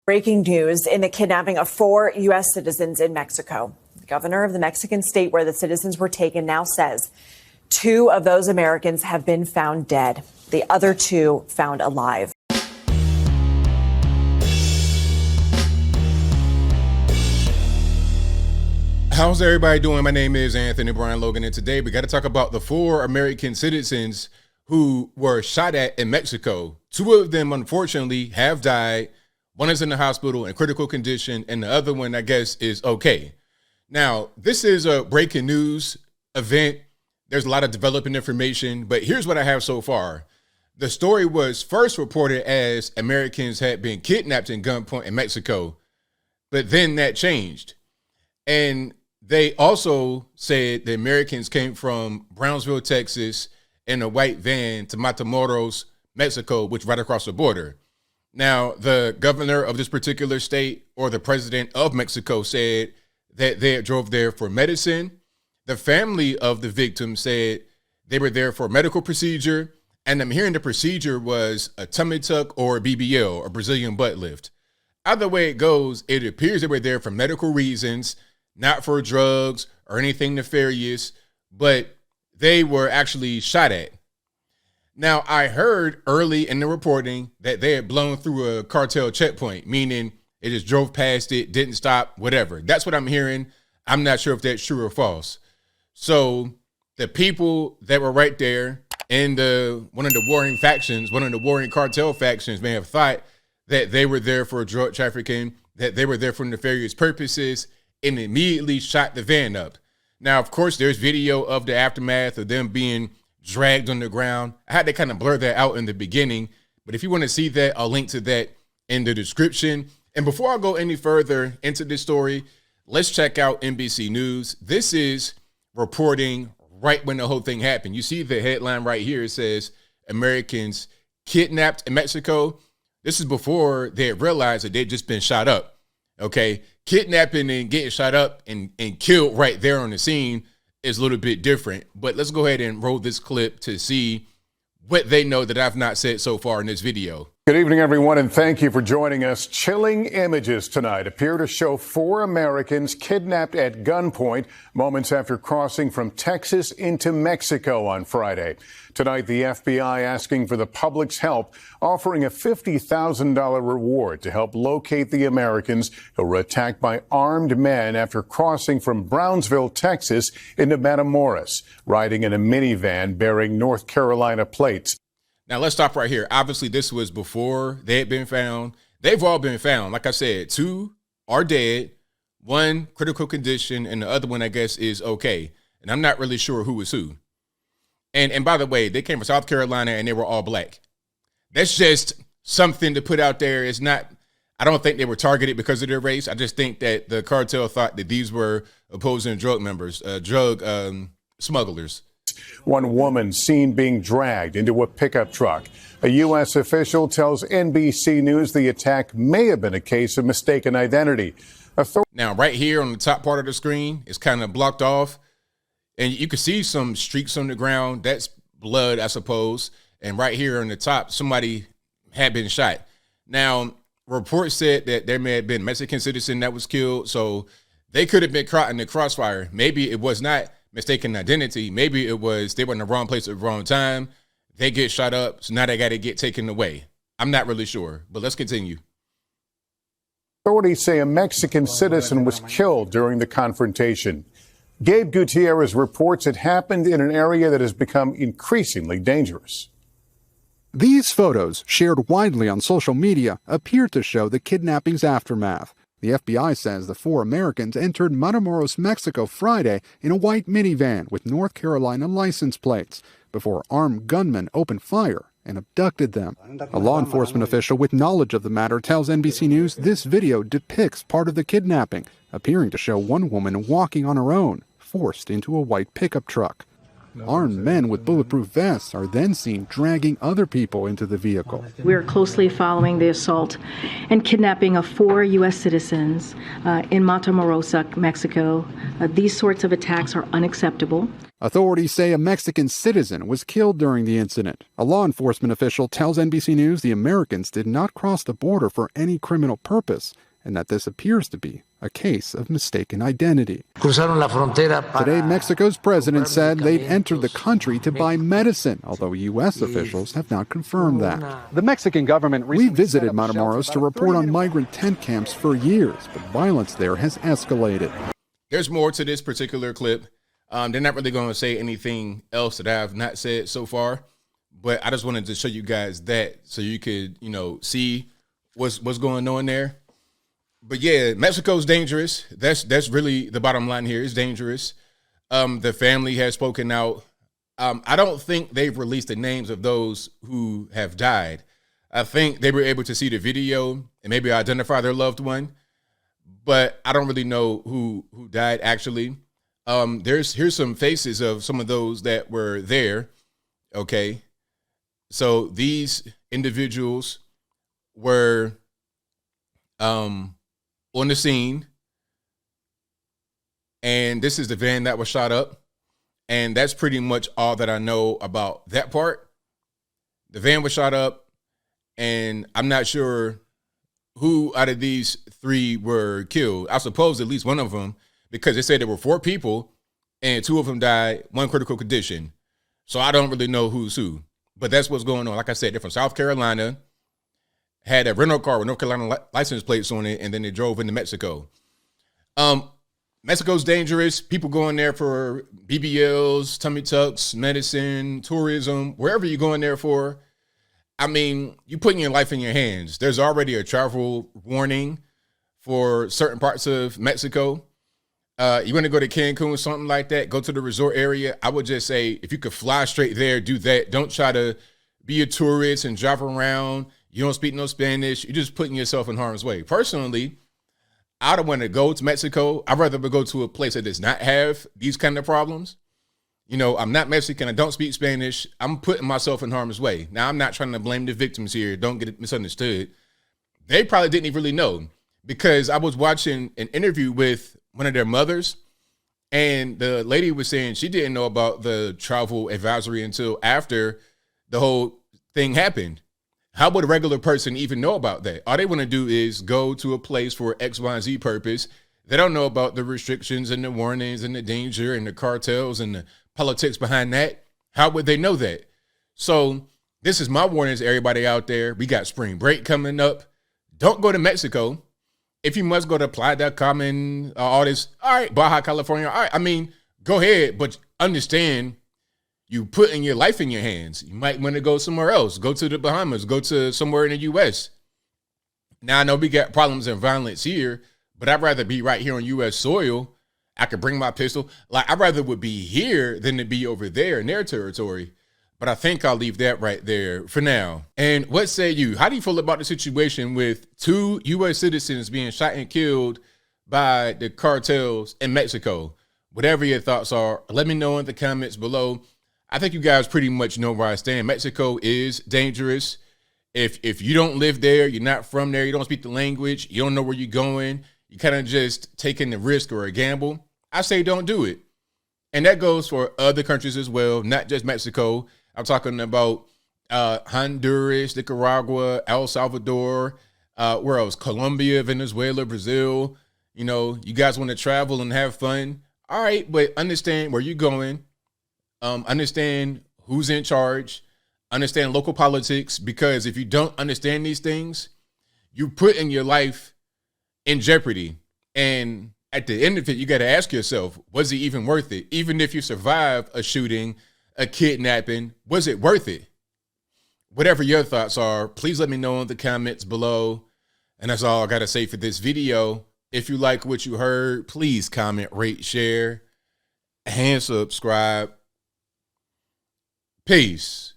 Breaking news in the kidnapping of 4 U.S. citizens in Mexico. The governor of the Mexican state where the citizens were taken now says 2 of those Americans have been found dead. The other 2 found alive. How's everybody doing? My name is Anthony Brian Logan, and today we got to talk about the 4 American citizens who were shot at in Mexico. 2 of them, unfortunately, have died. 1 is in the hospital in critical condition, and the other one, I guess, is okay. Now, this is a breaking news event. There's a lot of developing information, but here's what I have so far. The story was first reported as Americans had been kidnapped in gunpoint in Mexico, but then that changed. And they also said the Americans came from Brownsville, Texas, in a white van to Matamoros, Mexico, which is right across the border. Now, the governor of this particular state or the president of Mexico said that they drove there for medicine. The family of the victim said they were there for a medical procedure. And I'm hearing the procedure was a tummy tuck or a BBL, or Brazilian butt lift. Either way it goes, it appears they were there for medical reasons, not for drugs or anything nefarious, but they were actually shot at. Now, I heard early in the reporting that they had blown through a cartel checkpoint, meaning it just drove past it, didn't stop, whatever. That's what I'm hearing. I'm not sure if that's true or false. So the people that were right there in one of the warring factions, one of the warring cartel factions may have thought that they were there for drug trafficking, that they were there for nefarious purposes, and immediately shot the van up. Now, of course, there's video of the aftermath of them being dragged on the ground. I had to kind of blur that out in the beginning, but if you want to see that, I'll link to that in the description. And before I go any further into this story, let's check out NBC News. This is reporting right when the whole thing happened. You see the headline right here. It says Americans kidnapped in Mexico. This is before they had realized that they'd just been shot up. Okay, kidnapping and getting shot up and killed right there on the scene is a little bit different, but let's go ahead and roll this clip to see what they know that I've not said so far in this video. Good evening, everyone, and thank you for joining us. Chilling images tonight appear to show 4 Americans kidnapped at gunpoint moments after crossing from Texas into Mexico on Friday. Tonight, the FBI asking for the public's help, offering a $50,000 reward to help locate the Americans who were attacked by armed men after crossing from Brownsville, Texas into Matamoros, riding in a minivan bearing North Carolina plates. Now, let's stop right here. Obviously, this was before they had been found. They've all been found. Like I said, 2 are dead, 1 critical condition, and the other one, I guess, is okay. And I'm not really sure who is who. And by the way, they came from South Carolina and they were all black. That's just something to put out there. It's not, I don't think they were targeted because of their race. I just think that the cartel thought that these were opposing drug members, drug smugglers. 1 woman seen being dragged into a pickup truck. A U.S. official tells NBC News the attack may have been a case of mistaken identity. Now, right here on the top part of the screen, it's kind of blocked off. And you can see some streaks on the ground. That's blood, I suppose. And right here on the top, somebody had been shot. Now, reports said that there may have been a Mexican citizen that was killed. So they could have been caught in the crossfire. Maybe it was not mistaken identity. Maybe it was they were in the wrong place at the wrong time. They get shot up, so now they got to get taken away. I'm not really sure, but let's continue. Authorities say a Mexican citizen was killed during the confrontation. Gabe Gutierrez reports it happened in an area that has become increasingly dangerous. These photos, shared widely on social media, appear to show the kidnapping's aftermath. The FBI says the 4 Americans entered Matamoros, Mexico Friday in a white minivan with North Carolina license plates before armed gunmen opened fire and abducted them. A law enforcement official with knowledge of the matter tells NBC News this video depicts part of the kidnapping, appearing to show 1 woman walking on her own, forced into a white pickup truck. Armed men with bulletproof vests are then seen dragging other people into the vehicle. We're closely following the assault and kidnapping of 4 U.S. citizens in Matamoros, Mexico. These sorts of attacks are unacceptable. Authorities say a Mexican citizen was killed during the incident. A law enforcement official tells NBC News the Americans did not cross the border for any criminal purpose, and that this appears to be a case of mistaken identity. Today, Mexico's president said they'd entered the country to buy medicine, although U.S. officials have not confirmed that. The Mexican government we visited Matamoros to report on migrant tent camps for years, but violence there has escalated. There's more to this particular clip. They're not really going to say anything else that I've not said so far, but I just wanted to show you guys that so you could, see what's going on there. But yeah, Mexico's dangerous. That's really the bottom line here. It's dangerous. The family has spoken out. I don't think they've released the names of those who have died. I think they were able to see the video and maybe identify their loved one, but I don't really know who died actually. Here's some faces of some of those that were there. Okay. So these individuals were on the scene, and this is the van that was shot up, and that's pretty much all that I know about that part. The van was shot up, and I'm not sure who out of these 3 were killed. I suppose at least one of them, because they said there were 4 people, and 2 of them died, 1 critical condition. So I don't really know who's who, but that's what's going on. Like I said, they're from South Carolina, had a rental car with North Carolina license plates on it, and then they drove into Mexico. Mexico's dangerous. People going there for BBLs, tummy tucks, medicine, tourism, wherever you're going there for. I mean, you're putting your life in your hands. There's already a travel warning for certain parts of Mexico. You want to go to Cancun or something like that, go to the resort area. I would just say, if you could fly straight there, do that. Don't try to be a tourist and drive around. You don't speak no Spanish. You're just putting yourself in harm's way. Personally, I don't want to go to Mexico. I'd rather go to a place that does not have these kind of problems. I'm not Mexican. I don't speak Spanish. I'm putting myself in harm's way. Now, I'm not trying to blame the victims here. Don't get it misunderstood. They probably didn't even really know, because I was watching an interview with one of their mothers, and the lady was saying she didn't know about the travel advisory until after the whole thing happened. How would a regular person even know about that? All they want to do is go to a place for X, Y, and Z purpose. They don't know about the restrictions and the warnings and the danger and the cartels and the politics behind that. How would they know that? So this is my warning to everybody out there. We got spring break coming up. Don't go to Mexico. If you must go to Playa.com and all this, all right, Baja California, all right. I mean, go ahead, but understand you putting your life in your hands. You might want to go somewhere else. Go to the Bahamas. Go to somewhere in the U.S. Now, I know we got problems and violence here, but I'd rather be right here on U.S. soil. I could bring my pistol. I'd rather would be here than to be over there in their territory. But I think I'll leave that right there for now. And what say you? How do you feel about the situation with 2 U.S. citizens being shot and killed by the cartels in Mexico? Whatever your thoughts are, let me know in the comments below. I think you guys pretty much know where I stand. Mexico is dangerous. If you don't live there, you're not from there, you don't speak the language, you don't know where you're going, you kind of just taking the risk or a gamble, I say don't do it. And that goes for other countries as well, not just Mexico. I'm talking about Honduras, Nicaragua, El Salvador, where else? Colombia, Venezuela, Brazil. You guys want to travel and have fun. All right, but understand where you're going. Understand who's in charge, understand local politics, because if you don't understand these things, you put in your life in jeopardy. And at the end of it, you got to ask yourself, was it even worth it? Even if you survive a shooting, a kidnapping, was it worth it? Whatever your thoughts are, please let me know in the comments below. And that's all I got to say for this video. If you like what you heard, please comment, rate, share, and subscribe. Peace.